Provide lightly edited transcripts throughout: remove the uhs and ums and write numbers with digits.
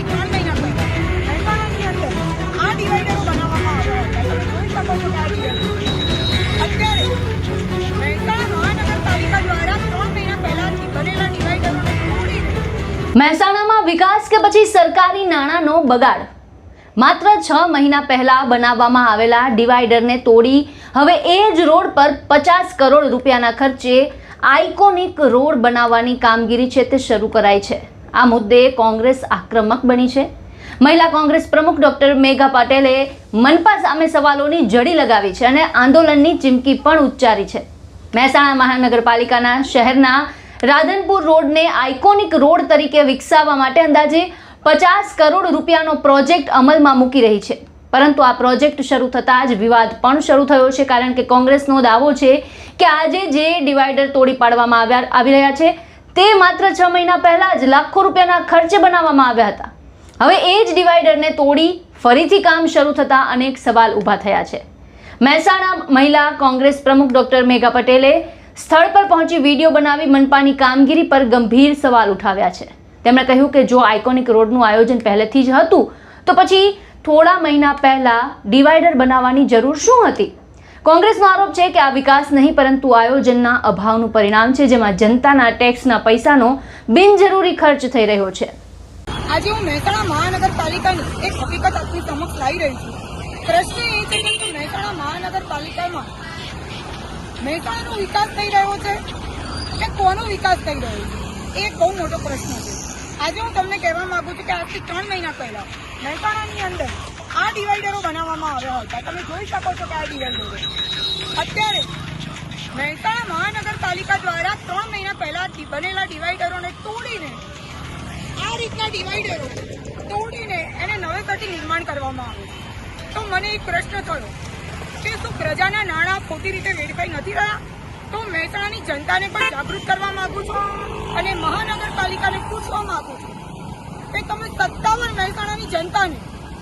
આજથી 3 મહિના પહેલા મહેસાણાની અંદર આ ડિવાઈડરો બનાવવામાં આવ્યા હતા. તમે જોઈ શકો છો કે આ ડિવાઈડર અત્યારે મહેસાણા મહાનગરપાલિકા દ્વારા 3 મહિના પહેલાથી બનેલા ડિવાઈડરોને તોડીને મહેસાણામાં વિકાસ કે પછી સરકારી નાણાંનો બગાડ? માત્ર 6 મહિના પહેલા બનાવવામાં આવેલા ડિવાઈડરને તોડી હવે એ જ રોડ પર 50 કરોડ રૂપિયાના ખર્ચે આઇકોનિક રોડ બનાવવાની કામગીરી છે તે શરૂ કરાઈ છે. આ મુદ્દે કોંગ્રેસ આક્રમક બની છે. મહિલા કોંગ્રેસ પ્રમુખ ડોક્ટર મેઘા પટેલે મનપા સામે સવાલોની જડી લગાવી છે અને આંદોલનની ચીમકી પણ ઉચ્ચારી છે. મહેસાણા મહાનગરપાલિકાના શહેરના રાધનપુર રોડને આઇકોનિક રોડ તરીકે વિકસાવવા માટે અંદાજે 50 કરોડ રૂપિયાનો પ્રોજેક્ટ અમલમાં મૂકી રહી છે. પરંતુ આ પ્રોજેક્ટ શરૂ થતાં જ વિવાદ પણ શરૂ થયો છે, કારણ કે કોંગ્રેસનો દાવો છે કે આજે જે ડિવાઈડર તોડી પાડવામાં આવી રહ્યા છે તે માત્ર 6 મહિના પહેલા જ લાખો રૂપિયાના ખર્ચે બનાવવામાં આવ્યા હતા. હવે એ જ ડિવાઈડરને તોડી ફરીથી કામ શરૂ થતાં અનેક સવાલ ઊભા થયા છે. મહેસાણા મહિલા કોંગ્રેસ પ્રમુખ ડોક્ટર મેઘા પટેલે સ્થળ પર પહોંચી વિડીયો બનાવી મનપાની કામગીરી પર ગંભીર સવાલ ઉઠાવ્યા છે. તેમણે કહ્યું કે જો આઇકોનિક રોડનું આયોજન પહેલેથી જ હતું તો પછી થોડા મહિના પહેલા ડિવાઈડર બનાવવાની જરૂર શું હતી? કોંગ્રેસનો આરોપ છે કે આ વિકાસ નહીં પરંતુ આયોજનના અભાવનું પરિણામ છે, જેમાં જનતાના ટેક્સના પૈસાનો બિનજરૂરી ખર્ચ થઈ રહ્યો છે. આજે હું મહેસાણા મહાનગરપાલિકાની એક હકીકત આપની સમક્ષ લાવી રહી છું. પ્રશ્ન એ છે કે મહેસાણા મહાનગરપાલિકામાં મહેસાણાનો વિકાસ થઈ રહ્યો છે કે કોનો વિકાસ થઈ રહ્યો છે? એ બહુ મોટો પ્રશ્ન છે. આજે હું તમને કહેવા માંગુ છું કે આજથી 3 મહિના પહેલા મહેસાણાની અંદર આ ડિવાઈડરો બનાવવામાં આવ્યા હતા. તમે જોઈ શકો છો કે આ ડિવાઈડરો અત્યારે મહેસાણા મહાનગરપાલિકા દ્વારા 3 મહિના પહેલા બનેલા ડિવાઈડરોને તોડીને આ રીતના ડિવાઈડરો તોડીને એને નવેસરથી નિર્માણ કરવામાં આવે. તો મને એક પ્રશ્ન થયો કે શું પ્રજાના નાણાં ખોટી રીતે વેડફાઈ નથી રહ્યા? તો મહેસાણાની જનતાને પણ જાગૃત કરવા માંગુ છું અને મહાનગરપાલિકાને પૂછવા માંગુ છું કે તમે સત્તાવાર મહેસાણાની જનતાને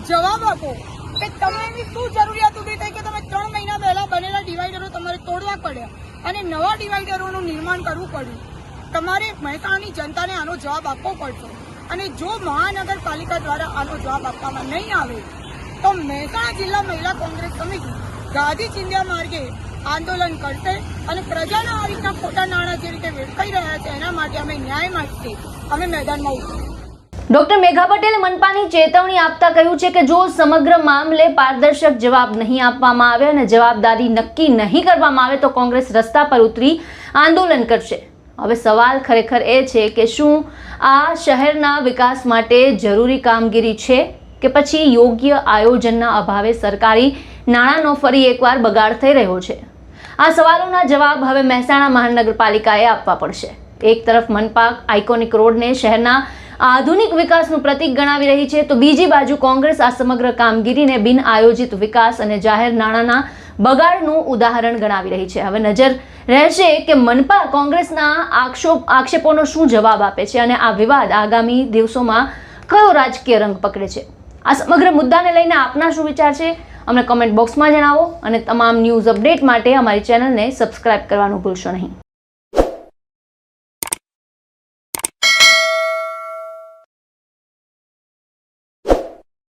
જવાબ આપો કે તમે એવી શું જરૂરિયાત ઊભી થઈ કે તમે 3 મહિના પહેલા બનેલા ડિવાઈડરો તમારે તોડવા પડ્યા અને નવા ડિવાઈડરોનું નિર્માણ કરવું પડ્યું. તમારે મહેસાણાની જનતાને આનો જવાબ આપવો પડશે અને જો મહાનગરપાલિકા દ્વારા આનો જવાબ આપવામાં નહીં આવે તો મહેસાણા જિલ્લા મહિલા કોંગ્રેસ સમિતિ ગાંધી ચિંધ્યા માર્ગે આંદોલન કરશે અને પ્રજાના આ રીતના ખોટા નાણાં જે રીતે વેડફાઈ રહ્યા છે એના માટે અમે ન્યાય માટે અમે મેદાનમાં ઉતરીશું. ડોક્ટર મેઘા પટેલે મનપાની ચેતવણી આપતા કહ્યું છે કે જો સમગ્ર મામલે પારદર્શક જવાબ નહીં આપવામાં આવે અને જવાબદારી નક્કી નહીં કરવામાં આવે તો કોંગ્રેસ રસ્તા પર ઉતરી આંદોલન કરશે. હવે સવાલ ખરેખર એ છે કે શું આ શહેરના વિકાસ માટે જરૂરી કામગીરી છે કે પછી યોગ્ય આયોજનના અભાવે સરકારી નાણાંનો ફરી એકવાર બગાડ થઈ રહ્યો છે? આ સવાલોના જવાબ હવે મહેસાણા મહાનગરપાલિકાએ આપવા પડશે. એક તરફ મનપા આઇકોનિક રોડને શહેરના આધુનિક વિકાસનું પ્રતીક ગણાવી રહી છે તો બીજી બાજુ કોંગ્રેસ આ સમગ્ર કામગીરીને બિન આયોજિત વિકાસ અને જાહેર નાણાંના બગાડનું ઉદાહરણ ગણાવી રહી છે. હવે નજર રહેશે કે મનપા કોંગ્રેસના આક્ષેપોનો શું જવાબ આપે છે અને આ વિવાદ આગામી દિવસોમાં કયો રાજકીય રંગ પકડે છે. આ સમગ્ર મુદ્દાને લઈને આપના શું વિચાર છે અમને કમેન્ટ બોક્સમાં જણાવો અને તમામ ન્યૂઝ અપડેટ માટે અમારી ચેનલને સબસ્ક્રાઇબ કરવાનું ભૂલશો નહીં.